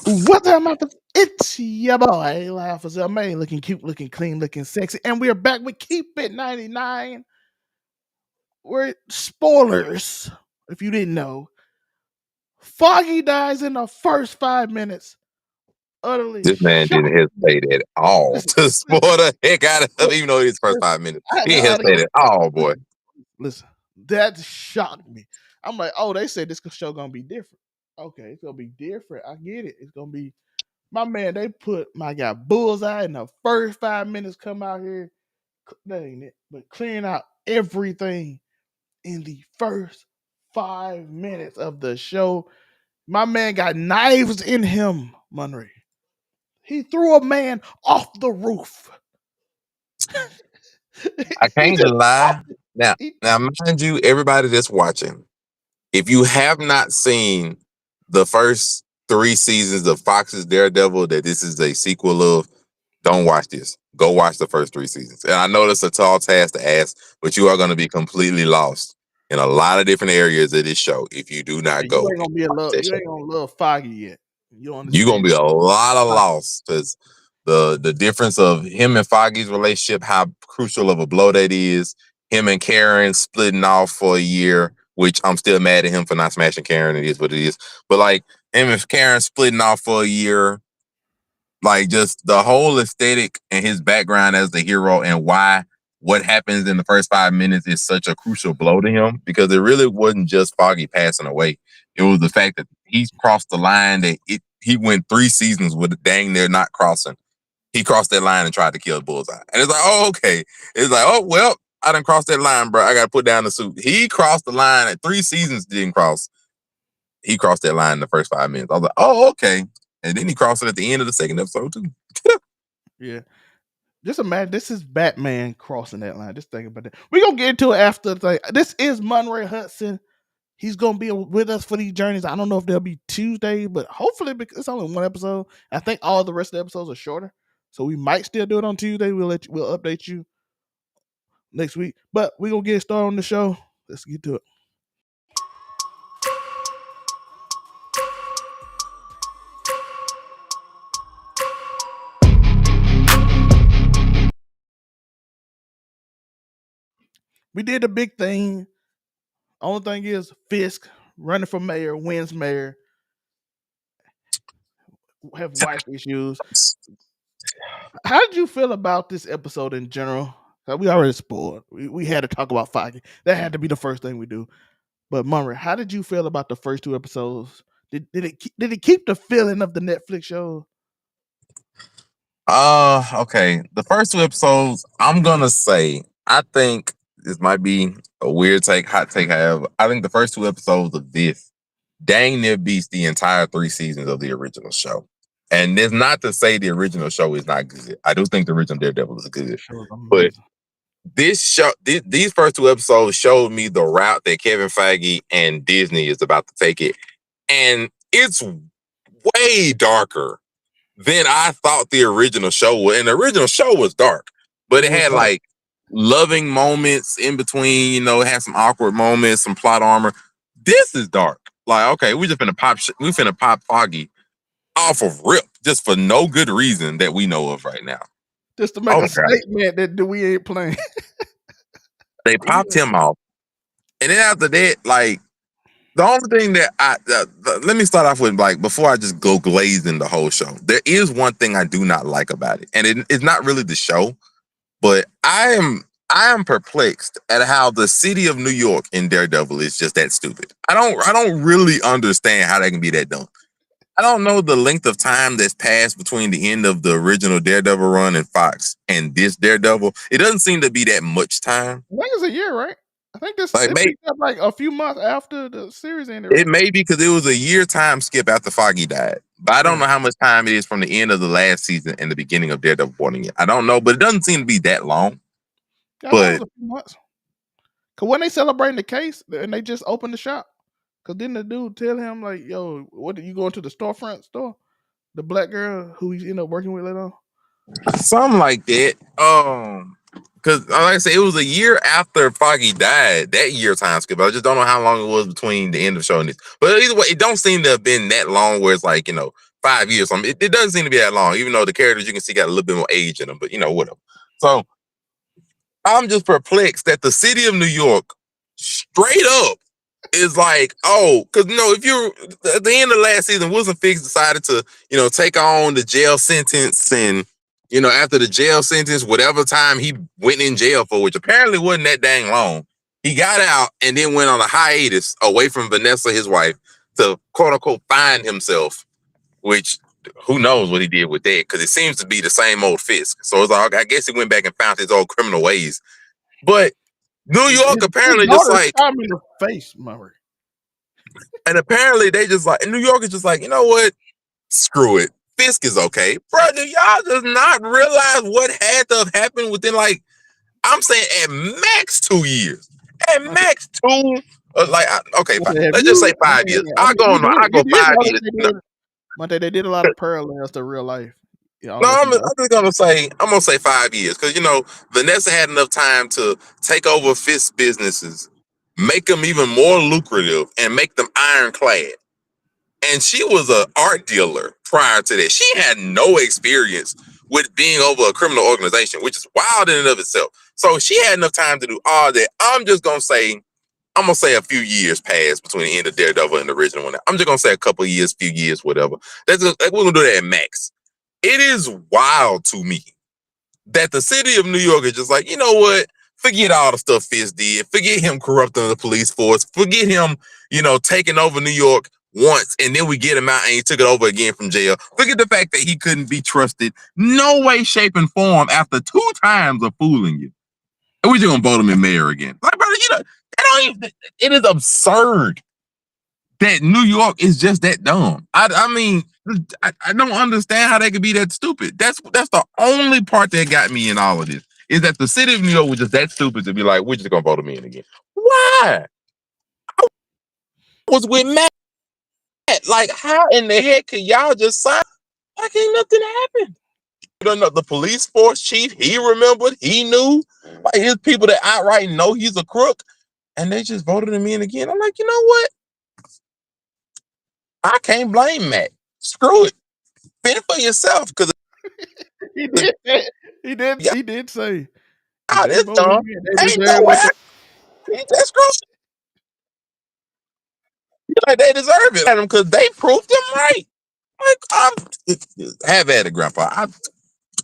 What's up, my friends? It's your boy, Laugh as May, looking cute, looking clean, looking sexy, and we're back with Keep It 99. We're spoilers. If you didn't know, Foggy dies in the first 5 minutes. Utterly This man shocked. didn't hesitate at all Listen, to spoil listen, the heck out of him, even though it's first listen. 5 minutes. I had He to, didn't I had to hesitate go. at all, boy. Listen, that shocked me. I'm like, oh, they said this show gonna be different. Okay, it's gonna be different. I get it. It's gonna be my man. They put my guy Bullseye in the first 5 minutes. Come out here, that ain't it, but clearing out everything in the first 5 minutes of the show. My man got knives in him, Monray. He threw a man off the roof. I he can't just lie. dropped it. Now, He, now, mind you, everybody that's watching, if you have not seen the first 3 seasons of Fox's Daredevil, that this is a sequel of, don't watch this. Go watch the first 3 seasons. And I know that's a tall task to ask, but you are going to be completely lost in a lot of different areas of this show if you do not you go ain't and gonna be a watch little. that You show. ain't gonna love Foggy yet. You don't You're gonna understand. be a lot of loss because the difference of him and Foggy's relationship, how crucial of a blow that is. Him and Karen splitting off for a year, which I'm still mad at him for not smashing Karen. It is what it is. But like him and Karen splitting off for a year, like just the whole aesthetic and his background as the hero and why what happens in the first 5 minutes is such a crucial blow to him because it really wasn't just Foggy passing away. It was the fact that he's crossed the line that he went 3 seasons with dang near not crossing. He crossed that line and tried to kill Bullseye. And it's like, oh, okay. It's like, oh, well, I didn't cross that line, bro. I got to put down the suit. He crossed the line at 3 seasons, didn't cross. He crossed that line in the first 5 minutes. I was like, oh, okay. And then he crossed it at the end of the second episode, too. Yeah. Just imagine this is Batman crossing that line. Just think about that. We're gonna get into it after. Like, this is Monray Hudson. He's gonna be with us for these journeys. I don't know if they'll be Tuesday, but hopefully because it's only one episode. I think all the rest of the episodes are shorter, so we might still do it on Tuesday. We'll update you next week. But we're gonna get started on the show. Let's get to it. We did the big thing. Only thing is Fisk running for mayor, wins mayor, have wife issues. How did you feel about this episode in general? We already spoiled. We had to talk about Foggy. That had to be the first thing we do. But Murray, how did you feel about the first two episodes? Did it keep the feeling of the Netflix show? Okay. The first 2 episodes, I'm gonna say, I think this might be a weird take, hot take, however. I think the first 2 episodes of this dang near beats the entire 3 seasons of the original show. And it's not to say the original show is not good. I do think the original Daredevil is The good. show is But amazing. this show, these first 2 episodes showed me the route that Kevin Feige and Disney is about to take it. And it's way darker than I thought the original show was. And the original show was dark, but It it was had dark. like loving moments in between, it had some awkward moments, some plot armor. This is dark. Like, okay, we just finna we finna pop Foggy off of rip just for no good reason that we know of right now. Just to make Oh a god. statement that we ain't playing. They popped him off. And then after that, like the only thing that let me start off with, like, before I just go glazing the whole show. There is one thing I do not like about it, and it's not really the show, but I am perplexed at how the city of New York in Daredevil is just that stupid. I don't really understand how they can be that dumb. I don't know the length of time that's passed between the end of the original Daredevil run in Fox and this Daredevil. It doesn't seem to be that much time. I think it's a year, right? I think this Like, it picked up like a few months after the series ended, it right? may be because it was a year time skip after Foggy died. But I don't Yeah. know how much time it is from the end of the last season and the beginning of Daredevil Born Again. I don't know, but it doesn't seem to be that long. I thought it was But a few months. Cause when they celebrating the case and they just opened the shop, cause didn't the dude tell him like, "Yo, what did you go into the storefront store?" The black girl who he ended up working with later on. something like that. Because like I said, it was a year after Foggy died. That year time skip. I just don't know how long it was between the end of the show and this. But either way, it don't seem to have been that long. Where it's like 5 years. It doesn't seem to be that long, even though the characters you can see got a little bit more age in them. But whatever. So I'm just perplexed that the city of New York, straight up, is like, oh, because if you're at the end of last season, Wilson Fisk decided to, take on the jail sentence, and after the jail sentence, whatever time he went in jail for, which apparently wasn't that dang long, he got out and then went on a hiatus away from Vanessa, his wife, to quote unquote find himself, which who knows what he did with that, because it seems to be the same old Fisk. So it's like, I guess he went back and found his old criminal ways. But New York His apparently just daughter like, shot me in the face, Murray. and apparently they just like, New York is just like, you know what? Screw it. Fisk is okay. Bro, do y'all just not realize what had to have happened within, like, I'm saying at max 2 years. At max two, okay, fine. Have Let's just say you? 5 years. I I mean, go I go you did 5 know years. that they did a lot of parallels to real life. Yeah, I don't No, know if I'm you know. just gonna say 5 years, because Vanessa had enough time to take over Fisk's businesses, make them even more lucrative, and make them ironclad. And she was an art dealer prior to that. She had no experience with being over a criminal organization, which is wild in and of itself. So she had enough time to do all that. I'm gonna say a few years passed between the end of Daredevil and the original one. I'm just gonna say a couple of years, few years, whatever. We're gonna do that at max. It is wild to me that the city of New York is just like, you know what? Forget all the stuff Fizz did. Forget him corrupting the police force. Forget him, taking over New York once, and then we get him out and he took it over again from jail. Forget the fact that he couldn't be trusted. No way, shape, and form after 2 times of fooling you. And we're just gonna vote him in mayor again. Like, brother, it is absurd that New York is just that dumb. I mean, I don't understand how they could be that stupid. That's the only part that got me in all of this, is that the city of New York was just that stupid to be like, we're just gonna vote him in again. Why? I was with Matt. Like, how in the heck could y'all just sign? Like, ain't nothing happened. The police force chief, he remembered, he knew. Like, his people that outright know he's a crook, and they just voted him in again. I'm like, you know what? I can't blame Matt. Screw it. Fend for yourself, because He did. He did. yeah, He did say if they this vote him dumb. in, they Ain't no deserve way. what they. That's screw. Like, they deserve it, because they proved him right. Like, have at it, Grandpa.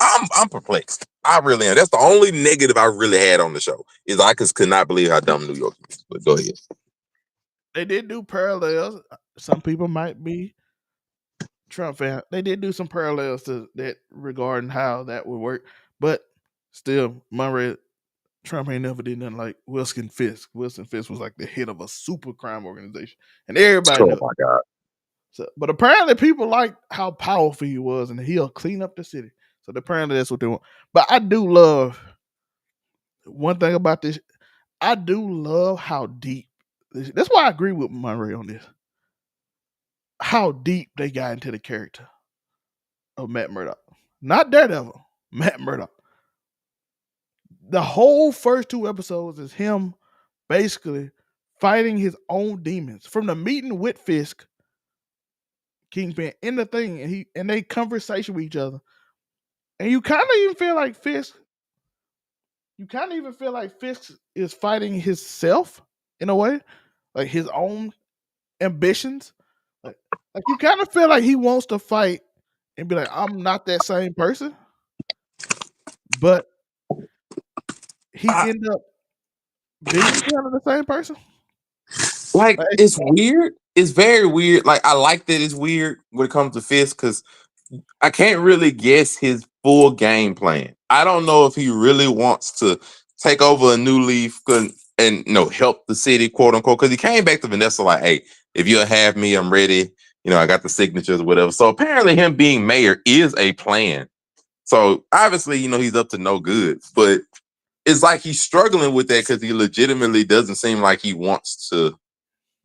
I'm perplexed. I really am. That's the only negative I really had on the show, is I just could not believe how dumb New York is. But go ahead. They did do parallels. Some people might be Trump fan. They did do some parallels to that regarding how that would work, but still, Murray Trump ain't never did nothing like Wilson Fisk. Wilson Fisk was like the head of a super crime organization, and everybody Oh knew. my God. So, but apparently, people like how powerful he was, and he'll clean up the city. So apparently, that's what they want. But I do love one thing about this. I do love how deep. That's why I agree with Murray on this. How deep they got into the character of Matt Murdock, not Daredevil. Matt Murdock. The whole first 2 episodes is him basically fighting his own demons from the meeting with Fisk, Kingpin, in the thing, and they conversation with each other, and you kind of even feel like Fisk. You kind of even feel like Fisk is fighting himself in a way, like his own ambitions. Like you kind of feel like he wants to fight and be like, I'm not that same person, but he I, end up being kind of the same person. like, Like, it's weird. It's very weird. Like, I like that it's weird when it comes to Fisk, because I can't really guess his full game plan. I don't know if he really wants to take over a new leaf and help the city, quote unquote. Because he came back to Vanessa like, "Hey, if you'll have me, I'm ready. I got the signatures or whatever." So apparently, him being mayor is a plan. So obviously, he's up to no good. But it's like he's struggling with that, because he legitimately doesn't seem like he wants to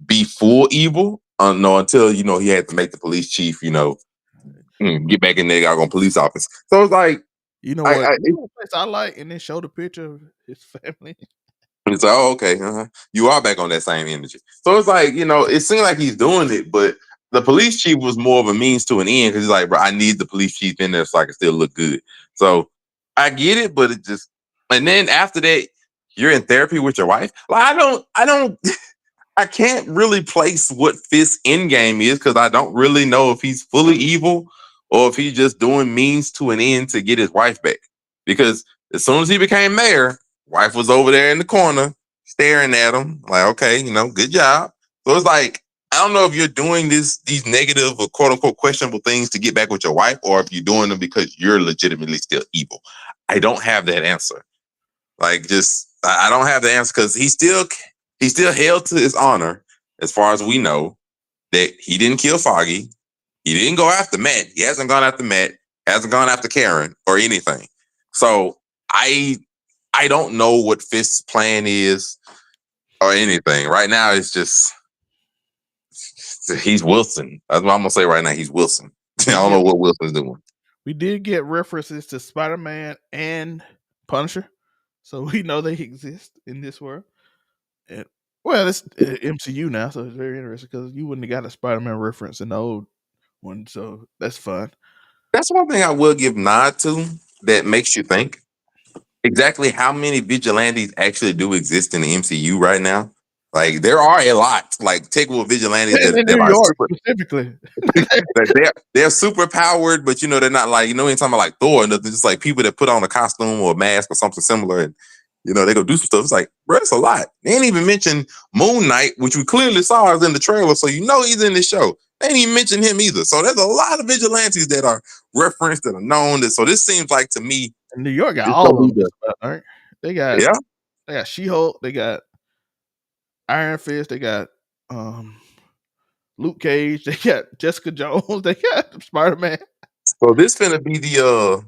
be full evil. No, until he had to make the police chief, get back in there, got on police office. So it's like, you know I, what? I You know what place I like, and then show the picture of his family. it's like, oh, okay, you are back on that same energy. So it's like, it seems like he's doing it, but the police chief was more of a means to an end because he's like, bro, I need the police chief in there so I can still look good. So I get it, but it just, and then after that, you're in therapy with your wife. Like I can't really place what Fisk's end game is because I don't really know if he's fully evil or if he's just doing means to an end to get his wife back. Because as soon as he became mayor, wife was over there in the corner staring at him, like, okay, good job. So it's like, I don't know if you're doing these negative or quote unquote questionable things to get back with your wife, or if you're doing them because you're legitimately still evil. I don't have that answer. Like, just I don't have the answer because he still held to his honor, as far as we know, that he didn't kill Foggy. He didn't go after Matt. He hasn't gone after Matt. Hasn't gone after Karen or anything. So I don't know what Fisk's plan is or anything. Right now, it's just he's Wilson. That's what I'm gonna say right now. He's Wilson. I don't know what Wilson's doing. We did get references to Spider-Man and Punisher, so we know they exist in this world. And, well, it's MCU now, so it's very interesting because you wouldn't have got a Spider-Man reference in the old one, so that's fun. That's one thing I will give nod to that makes you think exactly how many vigilantes actually do exist in the MCU right now. Like, there are a lot. Like, technical vigilantes in that New are York super. specifically. They're super powered, but they're not like, ain't talking about like Thor or nothing. Just like people that put on a costume or a mask or something similar, and they go do some stuff. It's like, bro, it's a lot. They ain't even mention Moon Knight, which we clearly saw is in the trailer, so he's in the show. They ain't even mention him either. So there's a lot of vigilantes that are referenced that are known. So this seems like to me, New York got it's all gonna of be them. Right? They got She-Hulk. They got Iron Fist. They got Luke Cage. They got Jessica Jones. They got Spider-Man. So this gonna be the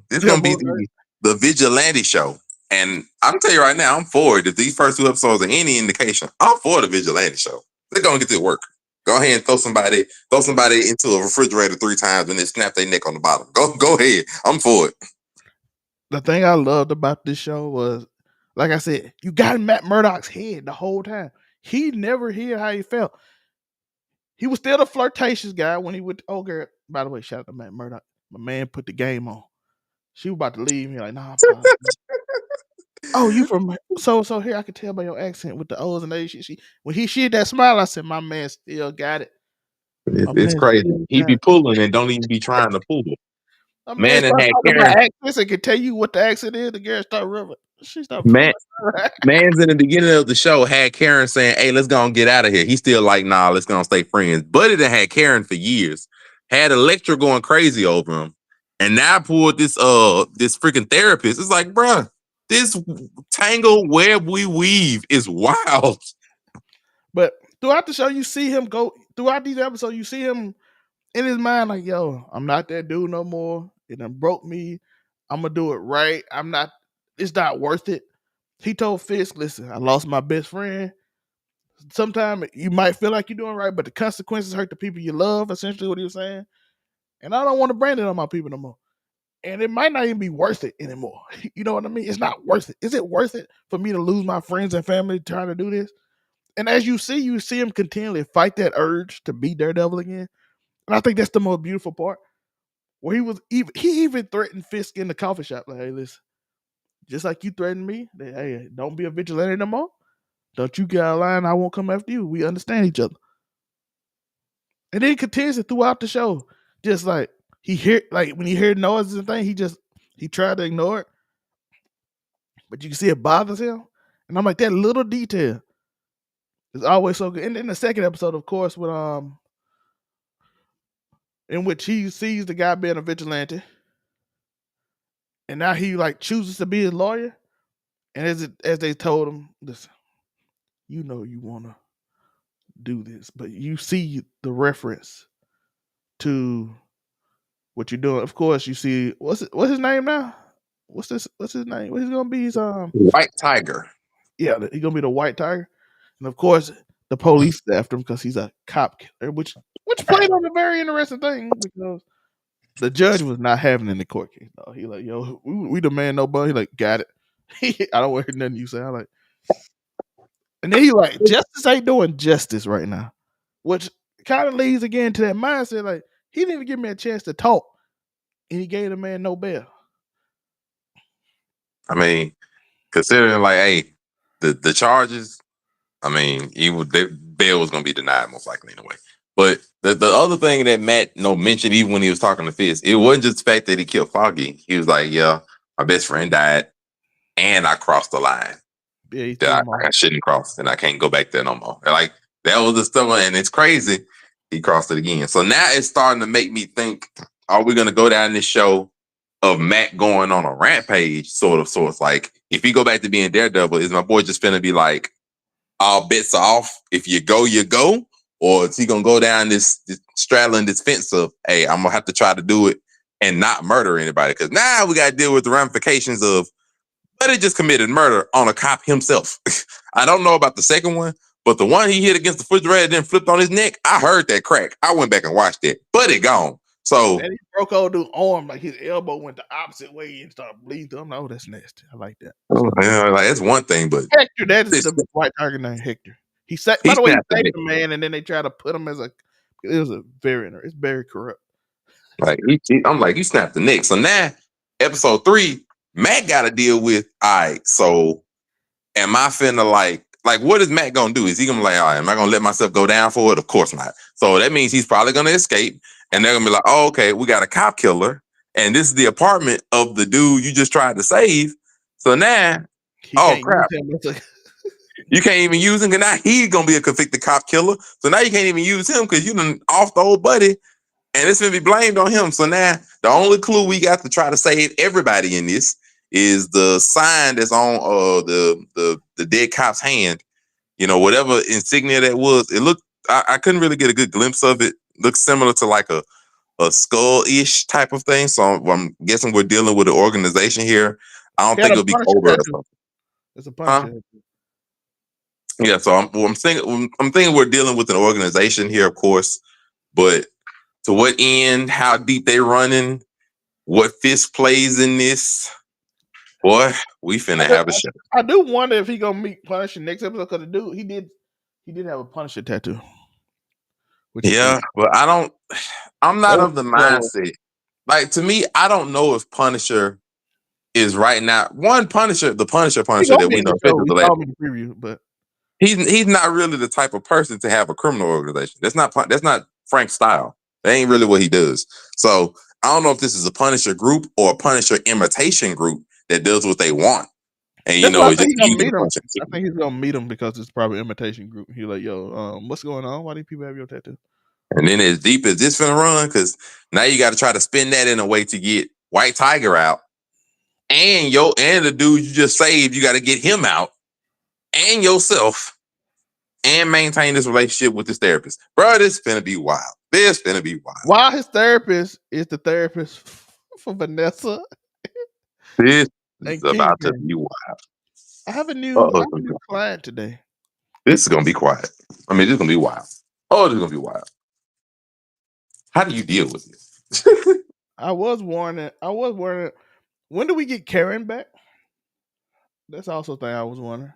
vigilante show. And I'm telling you right now, I'm for it. If these first two episodes are any indication, I'm for the vigilante show. They're gonna get to work. Go ahead and throw somebody into a refrigerator 3 times and then snap their neck on the bottom. Go ahead. I'm for it. The thing I loved about this show was, like I said, you got in Matt Murdock's head the whole time. He never hid how he felt. He was still a flirtatious guy when he went to, oh girl, by the way, shout out to Matt Murdock. My man put the game on. She was about to leave. He like, nah, I'm fine. Oh, you from so here? I could tell by your accent with the O's and A's. When he did that smile, I said, my man still got it. It's crazy. He be pulling and don't even be trying to pull it. Man, start talking about accents and can tell you what the accent is. The girl start rubbing. She start pulling. Man's in the beginning of the show had Karen saying, "Hey, let's go and get out of here." He's still like, "Nah, let's go and stay friends." Buddy that had Karen for years, had Electra going crazy over him, and now pulled this freaking therapist. It's like, bruh, this tangled web we weave is wild. But throughout the show, you see him go throughout these episodes. You see him in his mind, like, "Yo, I'm not that dude no more. It done broke me. I'm gonna do it right. I'm not. It's not worth it." He told Fisk, "Listen, I lost my best friend. Sometimes you might feel like you're doing right, but the consequences hurt the people you love." Essentially, what he was saying. And I don't want to brand it on my people no more. And it might not even be worth it anymore. You know what I mean? It's not worth it. Is it worth it for me to lose my friends and family trying to do this? And as you see him continually fight that urge to be Daredevil again. And I think that's the most beautiful part. Where he even threatened Fisk in the coffee shop. Like, hey, listen, just like you threatened me, hey, don't be a vigilante no more. Don't you get out of line, I won't come after you. We understand each other. And then he continues it throughout the show. Just like when he heard noises and things, he tried to ignore it. But you can see it bothers him. And I'm like, that little detail is always so good. And in the second episode, of course, with in which he sees the guy being a vigilante. And now he like chooses to be his lawyer. And as they told him, listen, you know you wanna do this, but you see the reference to what you're doing. Of course, you see what's his name now? What's his name? What he's gonna be? He's White Tiger. Yeah, he's gonna be the White Tiger. And of course, the police after him because he's a cop killer, which played on a very interesting thing because the judge was not having it in the court case. No, he like, yo, we demand no money. He like, got it. I don't want to hear nothing you say. I like, and then he like, justice ain't doing justice right now, which kind of leads again to that mindset. Like, he didn't even give me a chance to talk, and he gave the man no bail. I mean, considering like, hey, the charges. I mean, bail was gonna be denied most likely anyway. But the other thing that Matt mentioned even when he was talking to Fizz, it wasn't just the fact that he killed Foggy. He was like, yeah, my best friend died, and I crossed the line Yeah, he threw that him off. I shouldn't cross, and I can't go back there no more. And like that was the stuff, and it's crazy. He crossed it again. So now it's starting to make me think: are we gonna go down this show of Matt going on a rampage, sort of sorts? Like, if he go back to being Daredevil, is my boy just finna be like, all bets are off? If you go, you go, or is he gonna go down this straddling this fence of, hey, I'm gonna have to try to do it and not murder anybody? Because now we got to deal with the ramifications of, but he just committed murder on a cop himself. I don't know about the second one, but the one he hit against the refrigerator then flipped on his neck, I heard that crack. I went back and watched it, but it gone. So and he broke old dude's arm, like his elbow went the opposite way and started bleeding. I'm like, oh, that's nasty. I like that. like that's one thing, but Hector, that is the White Tiger named Hector. He said, by he the way, he snapped the saved neck. the man, and then they try to put him as a. It was it's very corrupt. Like I'm like, you snapped the neck. So now, episode 3, Matt got to deal with. All right, so am I finna like what is Matt gonna do? Is he gonna be like, all right, am I gonna let myself go down for it? Of course not. So that means he's probably gonna escape, and they're gonna be like, oh, okay, we got a cop killer, and this is the apartment of the dude you just tried to save. So now, He oh can't crap, use him. you can't even use him, because now he's gonna be a convicted cop killer. So now you can't even use him because you done off the old buddy, and it's gonna be blamed on him. So now the only clue we got to try to save everybody in this is the sign that's on the dead cop's hand. You know, whatever insignia that was, it looked. I couldn't really get a good glimpse of it. Looks similar to like a skull-ish type of thing. So I'm guessing we're dealing with an organization here. I don't He had think a it'll be Punisher covert or tattoo. something. It's a Huh? Punisher. Yeah. So I'm thinking we're dealing with an organization here, of course, but to what end? How deep they running? What Fist plays in this? Boy, we finna have a show. I do wonder if he gonna meet Punisher next episode, because the dude he did have a Punisher tattoo, which is Yeah, interesting. but I'm not Oh, of the so mindset. Like, to me, I don't know if Punisher is right now. One Punisher, the Punisher he Punisher gonna that be we in know, the especially show. He the last, told me in the preview, but he's not really the type of person to have a criminal organization. That's not Frank's style. That ain't really what he does. So I don't know if this is a Punisher group or a Punisher imitation group that does what they want. And that's why I it's think just he gonna using meet the him. Punisher. I think he's gonna meet him because it's probably an imitation group. He like, yo, what's going on? Why do people have your tattoo? And then as deep as this finna run, because now you got to try to spin that in a way to get White Tiger out, and the dude you just saved, you got to get him out, and yourself, and maintain this relationship with this therapist. Bro, this finna be wild. This finna be wild. While his therapist is the therapist for Vanessa This is and about to Kingpin. be wild. I have a Uh-oh, new client today. this is gonna be quiet. I mean, this is gonna be wild. Oh, this is gonna be wild. How do you deal with this? I was warning. When do we get Karen back? That's also a thing I was wondering.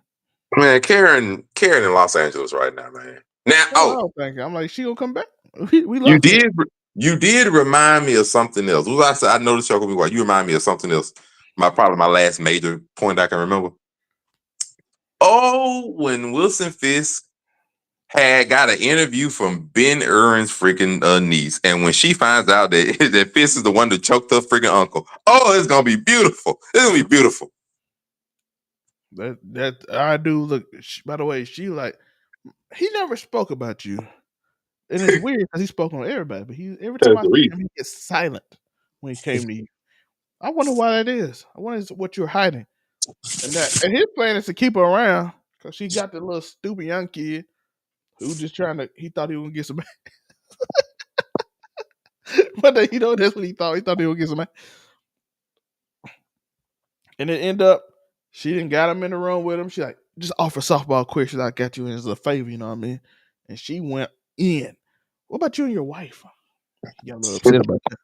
Man, Karen in Los Angeles right now, man. Now, That's what I was thinking. I'm like, she gonna come back? We you lost her. did you did remind me of something else. What I said, I noticed y'all gonna be quiet. You remind me of something else. Probably my last major point I can remember. Oh, when Wilson Fisk had got an interview from Ben Aaron's freaking niece, and when she finds out that that Fisk is the one that choked her freaking uncle, oh, it's gonna be beautiful. It's gonna be beautiful. That I do look. By the way, she like he never spoke about you, and it's weird because he spoke on everybody. But every time That's I the see reason. him, he gets silent when he came to you. I wonder why that is. I wonder what you're hiding. And his plan is to keep her around because she got the little stupid young kid who just trying to. He thought he was gonna get some, but that's what he thought. He thought he was gonna get some, and it end up she didn't got him in the room with him. She like just offer softball quick. She's like, I got you in as a favor, you know what I mean? And she went in. What about you and your wife? Got a little upset about that.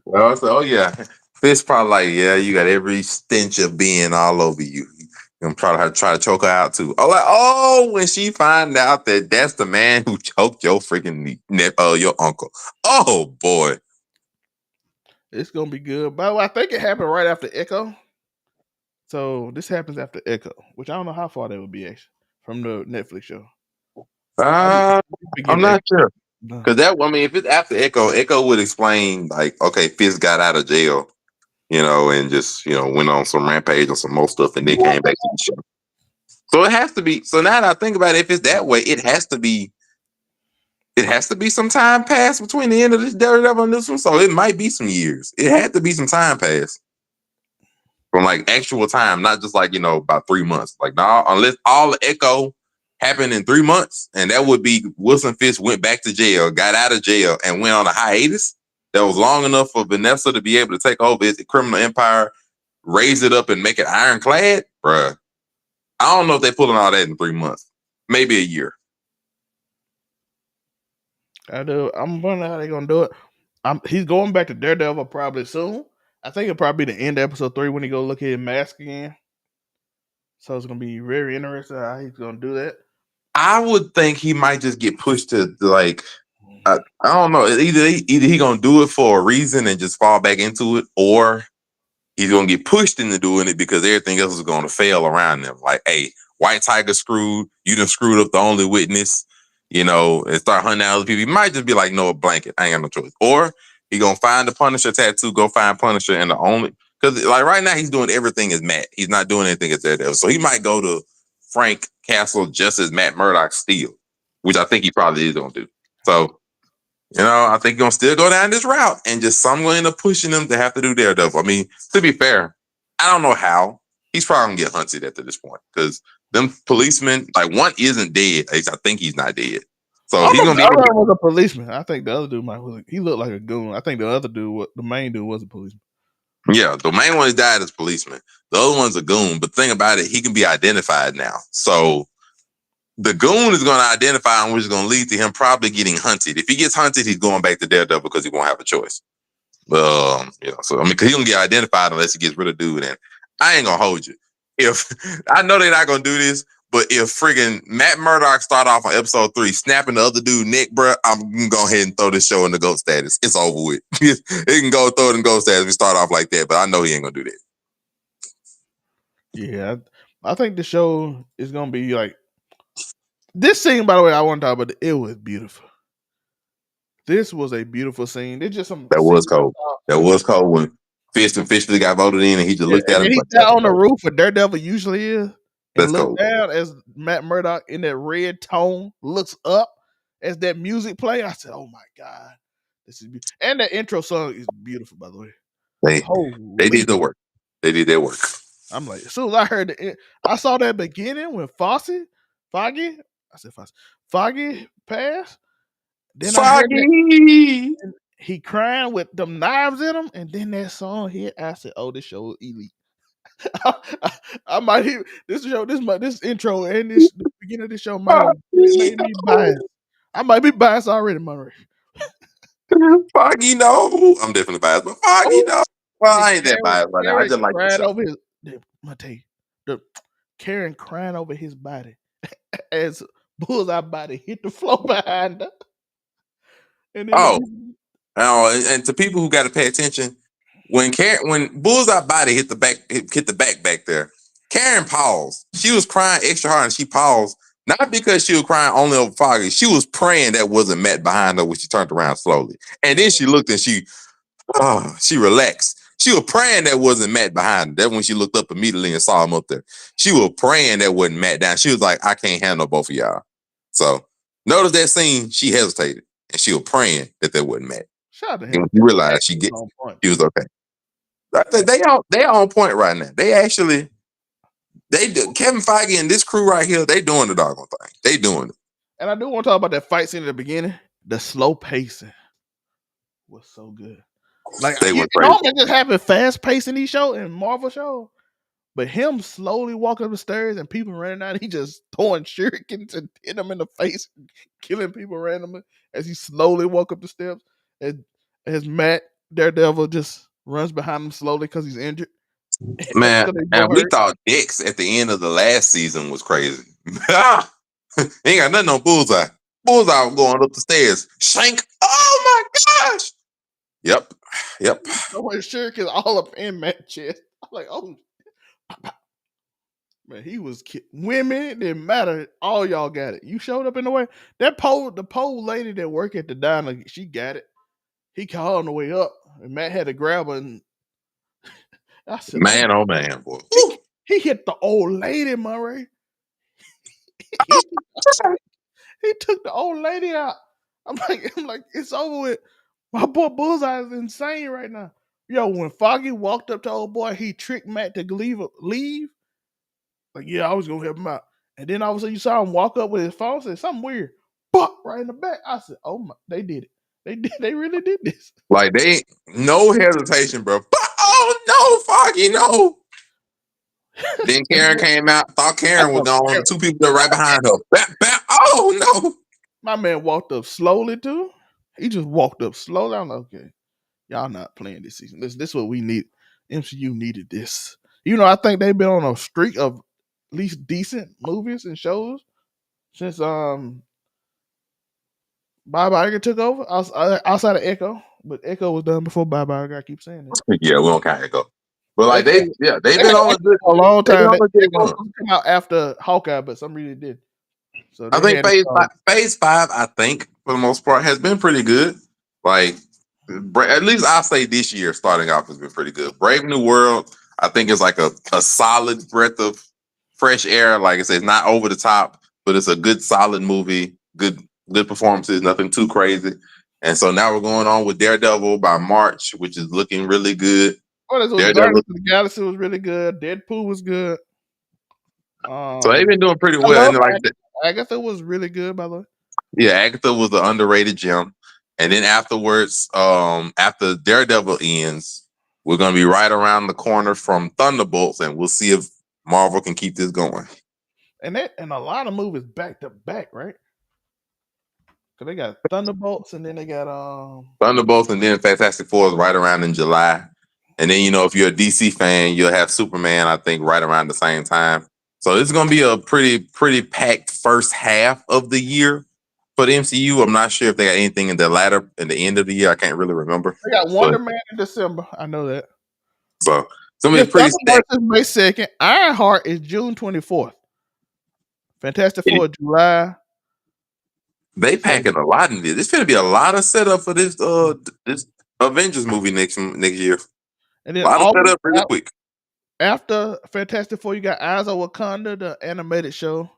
Well, I said, oh yeah, Fisk probably like, yeah, you got every stench of being all over you. I'm try to choke her out too. Oh, like, oh, when she find out that that's the man who choked your freaking your uncle. Oh boy. It's gonna be good. By the way, I think it happened right after Echo. So this happens after Echo, which I don't know how far that would be actually from the Netflix show. Uh, I'm Begin not sure. No. Cause I mean, if it's after Echo, Echo would explain like, okay, Fist got out of jail, and just, went on some rampage or some more stuff and then came back to the show. So it has to be. So now that I think about it, if it's that way, it has to be. It has to be some time passed between the end of this Daredevil and this one. So it might be some years. It had to be some time passed from like actual time, not just like, about 3 months. Like, nah, unless all the Echo happened in 3 months, and that would be Wilson Fisk went back to jail, got out of jail, and went on a hiatus that was long enough for Vanessa to be able to take over his criminal empire, raise it up, and make it ironclad, bruh. I don't know if they're pulling all that in 3 months, maybe a year. I'm wondering how they're gonna do it. He's going back to Daredevil probably soon. I think it'll probably be the end of episode 3 when he go look at his mask again. So it's gonna be very interesting how he's gonna do that. I would think he might just get pushed to like, I don't know. Either he gonna do it for a reason and just fall back into it, or he's gonna get pushed into doing it because everything else is gonna fail around him. Like, hey, White Tiger screwed. You done screwed up the only witness. And start hunting out other people. He might just be like, no, a blanket. I ain't got no choice. Or he gonna find the Punisher tattoo. Go find Punisher, and the only because like right now he's doing everything as Matt. He's not doing anything as Daredevil. So he might go to Frank Castle just as Matt Murdock still, which I think he probably is gonna do. So I think he's gonna still go down this route, and just some going to pushing him to have to do Daredevil. I mean, to be fair, I don't know how he's probably gonna get hunted after this point because them policemen, like one isn't dead. At least I think he's not dead. So he's gonna be. I was a policeman. I think the other dude he looked like a goon. I think the other dude, the main dude, was a policeman. Yeah, the main one died as policeman. The other one's a goon. But the thing about it, he can be identified now. So the goon is going to identify him, which is going to lead to him probably getting hunted. If he gets hunted, he's going back to Daredevil because he won't have a choice. So I mean, because he don't get identified unless he gets rid of dude. And I ain't gonna hold you. If I know they're not gonna do this, but if friggin' Matt Murdock start off on episode 3 snapping the other dude neck, bro, I'm gonna go ahead and throw this show in the GOAT status. It's over with. It can go throw it in GOAT status. We start off like that, but I know he ain't gonna do that. Yeah, I think the show is gonna be like this scene. By the way, I want to talk about it was beautiful. This was a beautiful scene. It's just some that was cold. That was cold when Fist officially got voted in, and he just looked at him. He's down on the roof where Daredevil usually is, and look cold. down as Matt Murdock in that red tone looks up as that music play. I said, "Oh my god, this is beautiful." And the intro song is beautiful, by the way. They did the work. They did their work. I'm like, as soon as I heard I saw that beginning when Foggy passed. Then Foggy. I heard that he crying with them knives in him, and then that song hit. I said, "Oh, this show is elite." I might hear this intro and the beginning of the show might have made me biased. I might be biased already, Monterey. Foggy, no. I'm definitely biased, but Foggy, no. Well, I ain't that biased right now. I just like the show. Over his, I tell you, Karen crying over his body as Bullseye body hit the floor behind her. And and to people who got to pay attention, when Bullseye body hit the back there, Karen paused. She was crying extra hard, and she paused not because she was crying only over Foggy. She was praying that wasn't Matt behind her when she turned around slowly, and then she looked and she relaxed. She was praying that wasn't Matt behind her. That's when she looked up immediately and saw him up there. She was praying that wasn't Matt down. She was like, I can't handle both of y'all. So notice that scene, she hesitated and she was praying that wasn't Matt. Shout out to him. And when she realized she was okay. I think they on point right now. They actually Kevin Feige and this crew right here, they doing the doggone thing. They doing it. And I do want to talk about that fight scene at the beginning. The slow pacing was so good. Like it normally just happen fast paced in these shows and Marvel shows, but him slowly walking up the stairs and people running out, he just throwing shurikens and hitting them in the face, killing people randomly as he slowly walk up the steps. As Matt Daredevil just runs behind him slowly because he's injured. Man, 'Cause they and both we hurt. thought Dex at the end of the last season was crazy. He ain't got nothing on Bullseye. Bullseye was going up the stairs. Shank. Oh my gosh. Yep. Yep. I wasn't sure because all up in Matt chest. I'm like, oh man, he was women didn't matter. All y'all got it. You showed up in the way. The pole lady that worked at the diner, she got it. He called on the way up, and Matt had to grab her. And I said, "Oh, Man, oh man, boy. he hit the old lady, Murray. he, he took the old lady out. I'm like, it's over with. My boy Bullseye is insane right now. Yo, when Foggy walked up to old boy, he tricked Matt to leave. Like, yeah, I was gonna help him out. And then all of a sudden you saw him walk up with his phone, said something weird. But right in the back. I said, oh my, they did it. They really did this. Like they no hesitation, bro. Oh no, Foggy, no. Then Karen came out, thought Karen was gone. Two people were right behind her. Oh no. My man walked up slowly too. He just walked up slowly. I'm like, okay, y'all not playing this season. This is what we need. MCU needed this. I think they've been on a streak of at least decent movies and shows since Bob Iger took over outside of Echo. But Echo was done before Bob Iger. I keep saying it. Yeah, we don't kind of go. But like Echo, they've they been had on a Echo good for a long they've been time. on a good Echo was run. supposed to come out after Hawkeye, but some really did. So I they think had phase five, I think, for the most part, has been pretty good. Like at least I'll say this year starting off has been pretty good. Brave New World, I think is like a solid breath of fresh air. Like I said, it's not over the top, but it's a good solid movie, good performances, nothing too crazy. And so now we're going on with Daredevil by March, which is looking really good. This was Daredevil. Guardians of the Galaxy was really good. Deadpool was good. So they've been doing pretty I well. love And like Agatha was really good, by the way. yeah, Agatha was the underrated gem. And then afterwards, after Daredevil ends, we're gonna be right around the corner from Thunderbolts, and we'll see if Marvel can keep this going. And a lot of movies back to back, right? Because they got Thunderbolts, and then they got Thunderbolts and then Fantastic Four is right around in July. And then if you're a DC fan, you'll have Superman, I think, right around the same time. So this is gonna be a pretty packed first half of the year for the MCU. I'm not sure if they got anything in the end of the year. I can't really remember. they got But Wonder Man in December. I know that. so it's gonna Yeah, be pretty stacked. Thunderbolts is May 2nd. Ironheart is June 24th. Fantastic Four July. They So, packing a lot in this. There's gonna be a lot of setup for this Avengers movie next year. and then A lot of August, setup really quick. after Fantastic Four, you got Eyes of Wakanda, the animated show.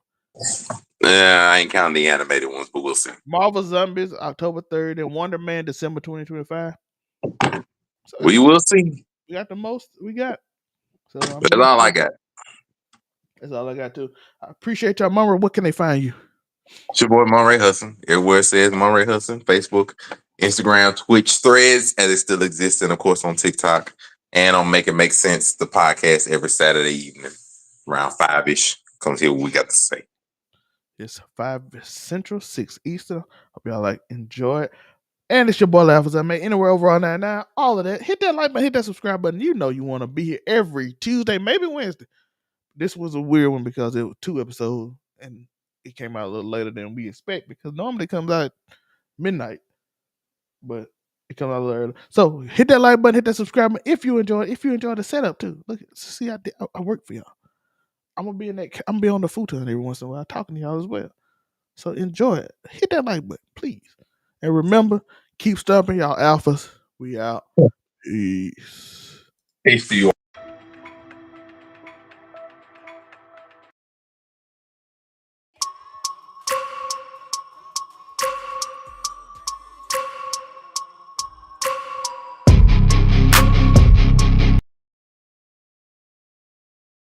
Yeah, I ain't counting the animated ones, but we'll see. Marvel Zombies, October 3rd, and Wonder Man, December 2025. So We will see. we got the most we got. So That's all I got. That's all I got too. I appreciate y'all. Mama, what can they find you? It's your boy Monray Hudson. Everywhere it says Monray Hudson. Facebook, Instagram, Twitch, Threads, as it still exists, and of course on TikTok. And on Make It Make Sense, the podcast every Saturday evening around 5-ish. Comes here what we got to say. It's 5 Central, 6 Eastern. Hope y'all enjoy it. And it's your boy Laughers I made anywhere over on 99. All of that. Hit that like button, hit that subscribe button. You know you want to be here every Tuesday, maybe Wednesday. This was a weird one because it was 2 episodes and it came out a little later than we expect because normally it comes out at midnight. But it comes out a little early. So hit that like button, hit that subscribe button if you enjoy the setup too. Look, see, I work for y'all. I'm gonna be on the futon every once in a while talking to y'all as well. So enjoy it. Hit that like button, please. And remember, keep stomping y'all alphas. We out. Peace. Peace to you.